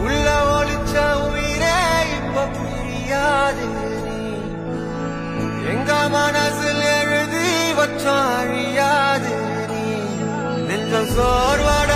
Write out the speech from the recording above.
உள்ள ஒளிச்ச உயிரே இப்ப புரியாது எங்க மனசில் எழுதி வச்ச அழியாது நீ நெஞ்சம் சோர்வட